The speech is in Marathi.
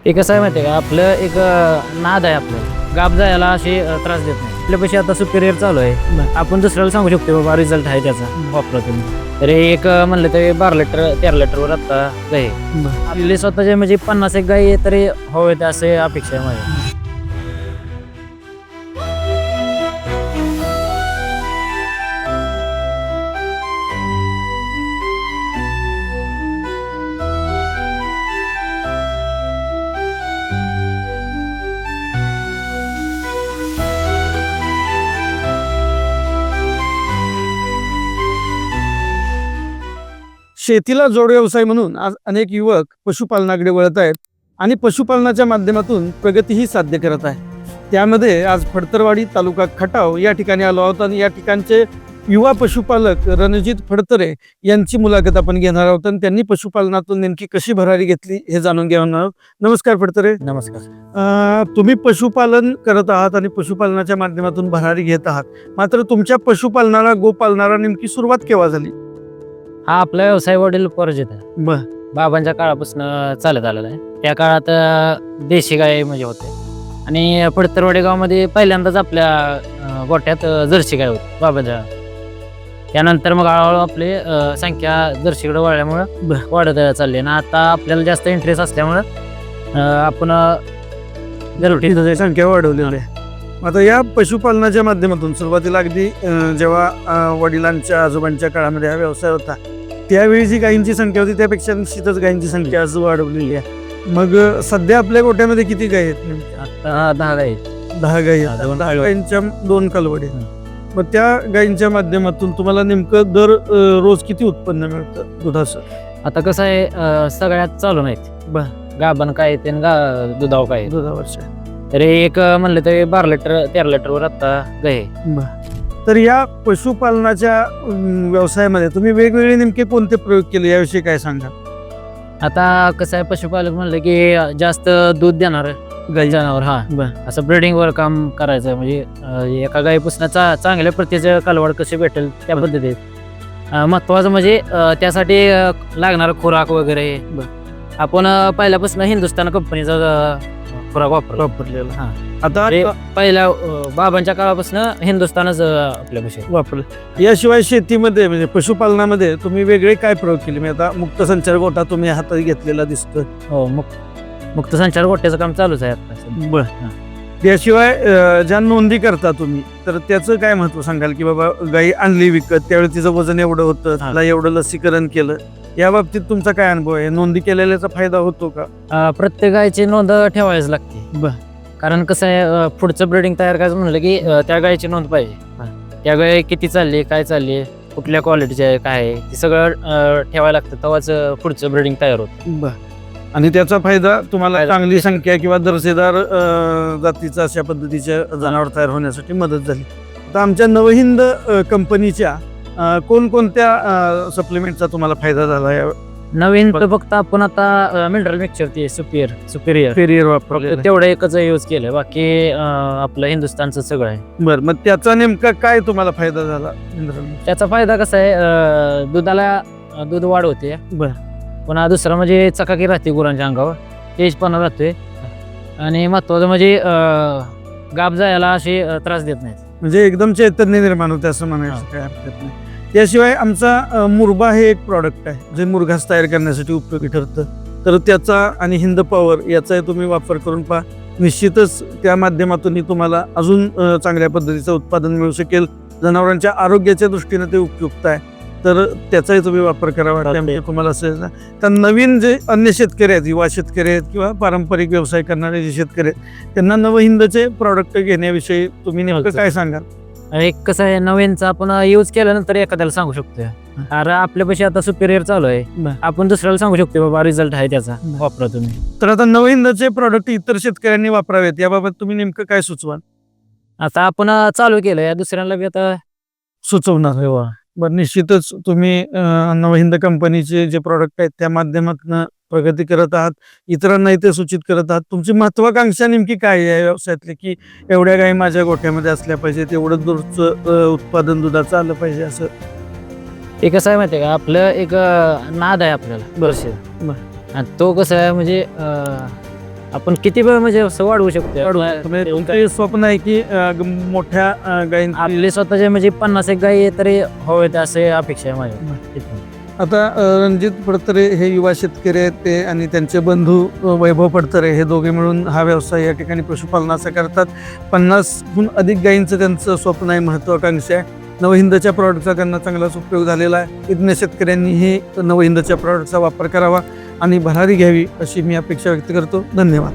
ते कसं आहे माहिती आहे का, आपलं एक नाद आहे आपल्याला गाब जायला असे त्रास देत नाही. आपल्यापाशी आता सुपेरियर चालू आहे, आपण दुसऱ्याला सांगू शकतो बाबा रिझल्ट आहे त्याचा, वापरा तुम्ही. तरी एक म्हणलं तरी 12 लिटर 13 लिटरवर आता गाय आहे. आपले स्वतःचे म्हणजे 50 एक गाय तरी हवे असे अपेक्षा आहे माझ्या. शेतीला जोड व्यवसाय म्हणून आज अनेक युवक पशुपालनाकडे वळत आहेत आणि पशुपालनाच्या माध्यमातून प्रगतीही साध्य करत आहे. त्यामध्ये आज फडतरवाडी तालुका खटाव या ठिकाणी आलो आहोत आणि या ठिकाणचे युवा पशुपालक रणजित फडतरे यांची मुलाखत आपण घेणार आहोत आणि त्यांनी पशुपालनातून नेमकी कशी भरारी घेतली हे जाणून घेणार आहोत. नमस्कार फडतरे. नमस्कार. तुम्ही पशुपालन करत आहात आणि पशुपालनाच्या माध्यमातून भरारी घेत आहात, मात्र तुमच्या पशुपालनाला गोपालनाला नेमकी सुरुवात केव्हा झाली? हा आपला व्यवसाय वडील पोरजित आहे. बाबांच्या काळापासून चालत आलेला आहे. त्या काळात देशी गाय म्हणजे होते आणि फडतरवाडी गावामध्ये पहिल्यांदाच आपल्या गोठ्यात जर्सी गाय होती बाबांच्या. त्यानंतर मग हळूहळू आपली संख्या जर्सीकडे वळल्यामुळं वाढत चालली आणि आता आपल्याला जास्त इंटरेस्ट असल्यामुळं आपण जरूर संख्या वाढवली आहे. आता या पशुपालनाच्या माध्यमातून सुरुवातीला अगदी जेव्हा वडिलांच्या आजोबांच्या काळामध्ये हा व्यवसाय होता त्यावेळी जी गायींची संख्या होती त्यापेक्षा निश्चितच गायींची संख्या आज वाढवलेली आहे. मग सध्या आपल्या गोठ्यामध्ये किती गायी आहेत? आता 10 गाय 10 गायी आहेत. 10 गायींच्या 2 कालवडी. मग त्या गायींच्या माध्यमातून तुम्हाला नेमकं दर रोज किती उत्पन्न मिळतं दुधाचं? आता कसं आहे, सगळ्यात चालू नाहीत गाभण काय ते दुधाव काय दुधावरच्या. तरी एक म्हणलं तरी 12 लिटर 13 लिटरवर आता गाय आहे. तर या पशुपालनाच्या व्यवसायामध्ये तुम्ही वेगवेगळे नेमके कोणते प्रयोग केले याविषयी काय सांगा? आता कसं आहे, पशुपालक म्हणलं की जास्त दूध देणार गाई जनावर, असं ब्रीडिंग वर काम करायचं. म्हणजे एका गायीपासून चांगल्या प्रतीचं कालवड कशी भेटेल त्या पद्धतीत महत्वाचं म्हणजे त्यासाठी लागणारा खुराक वगैरे आपण पहिल्यापासून हिंदुस्थान कंपनीचा खुराक वापरलेला. आता पहिल्या बाबांच्या काळापासून हिंदुस्थानच आपल्यापाशी वापरलं. याशिवाय शेतीमध्ये म्हणजे पशुपालनामध्ये तुम्ही वेगळे काय प्रयोग केले? मी आता मुक्त संचार गोठा तुम्ही हातात घेतलेला दिसतोय. हो, मुक्त संचार गोठ्याचं काम चालूच आहे आता. याशिवाय ज्या नोंदी करता तुम्ही तर त्याचं काय महत्व सांगाल की बाबा गाई आणली विकत त्यावेळी तिचं वजन एवढं होतं, त्याला एवढं लसीकरण केलं, या बाबतीत तुमचा काय अनुभव आहे? नोंदी केलेल्याचा फायदा होतो का? प्रत्येक गायची नोंद ठेवायच लागते. कारण कसं आहे, पुढचं ब्रीडिंग तयार करायचं म्हणलं की त्या गायची नोंद पाहिजे. त्या गाय किती चालली, काय चालली, कुठल्या क्वालिटीची आहे, काय आहे, ते सगळं ठेवायला लागतं, तेव्हाच पुढचं ब्रीडिंग तयार होतं. आणि त्याचा फायदा तुम्हाला चांगली संख्या किंवा दर्जेदार जातीचा अशा पद्धतीच्या जनावर तयार होण्यासाठी मदत झाली. आता आमच्या नवहिंद कंपनीच्या कोणकोणत्या सप्लिमेंटचा तुम्हाला फायदा झाला? या नवीन फक्त आपण आता मिनरल मिक्सचर ते सुपेरियर वापरलं तेवढं एकच यूज केलं, बाकी आपलं हिंदुस्थानचं सगळं आहे. बरं, मग त्याचा नेमका काय तुम्हाला फायदा झाला? त्याचा फायदा कसा आहे, दुधाला दूध वाढ होते. पुन्हा दुसरं म्हणजे चकाकी राहते गुरांच्या अंगावर, तेजपणा राहतोय आणि महत्वाचं म्हणजे गाब जायला असे त्रास देत नाहीत. म्हणजे एकदम चैतन्य निर्माण होते असं म्हणायचं काय हरकत नाही. त्याशिवाय आमचा मुरबा हे एक प्रॉडक्ट आहे जे मुरघास तयार करण्यासाठी उपयोगी ठरतं. तर त्याचा आणि हिंद पॉवर याचाही तुम्ही वापर करून पहा. निश्चितच त्या माध्यमातूनही तुम्हाला अजून चांगल्या पद्धतीचं उत्पादन मिळू शकेल. जनावरांच्या आरोग्याच्या दृष्टीने ते उपयुक्त आहे, तर त्याचाही तुम्ही वापर करावा वाटते तुम्हाला असेल ना. तर नवीन जे अन्य शेतकरी आहेत, युवा शेतकरी आहेत किंवा पारंपरिक व्यवसाय करणारे जे शेतकरी आहेत, त्यांना नवहिंदचे प्रॉडक्ट घेण्याविषयी तुम्ही नेमकं काय सांगाल? एक कसं आहे, नवीनचा आपण यूज केल्यानंतर एखाद्याला सांगू शकतो. अरे आपल्यापाशी आता सुपेरियर चालू आहे, आपण दुसऱ्याला सांगू शकतो बाबा रिझल्ट आहे त्याचा, वापरा तुम्ही. तर आता नवहिंदचे प्रॉडक्ट इतर शेतकऱ्यांनी वापरावेत याबाबत तुम्ही नेमकं काय सुचवाल? आता आपण चालू केलं, या दुसऱ्यांना बी आता सुचवणार. बरं, निश्चितच तुम्ही नवहिंद कंपनीचे जे प्रॉडक्ट आहेत त्या माध्यमातून प्रगती करत आहात, इतरांनाही ते सूचित करत आहात. तुमची महत्वाकांक्षा नेमकी काय आहे व्यवसायातली, की एवढ्या गायी माझ्या गोठ्यामध्ये असल्या पाहिजेत, एवढं दूधचं उत्पादन दुधाचं आलं पाहिजे असं? ते कसं आहे माहिती आहे का, आपलं एक नाद आहे आपल्याला आणि तो कसं आहे म्हणजे आपण किती वेळ म्हणजे असं वाढवू शकतो. म्हणजे तुमचं स्वप्न आहे की मोठ्या गायींची आपले स्वतःचे म्हणजे 50 गायी तरी हवेत असे अपेक्षा आहे माझ्या. आता रणजित फडतरे हे युवा शेतकरी आहेत ते आणि त्यांचे बंधू वैभव फडतरे हे दोघे मिळून हा व्यवसाय या ठिकाणी पशुपालनाचा करतात. 50हून अधिक गायींचं त्यांचं स्वप्न आहे, महत्वाकांक्षा आहे. नवहिंदच्या प्रॉडक्टचा त्यांना चांगलाच उपयोग झालेला आहे. इथल्या शेतकऱ्यांनी हे नवहिंदच्या प्रॉडक्टचा वापर करावा आणि भरारी घ्यावी अशी मी अपेक्षा व्यक्त करतो. धन्यवाद.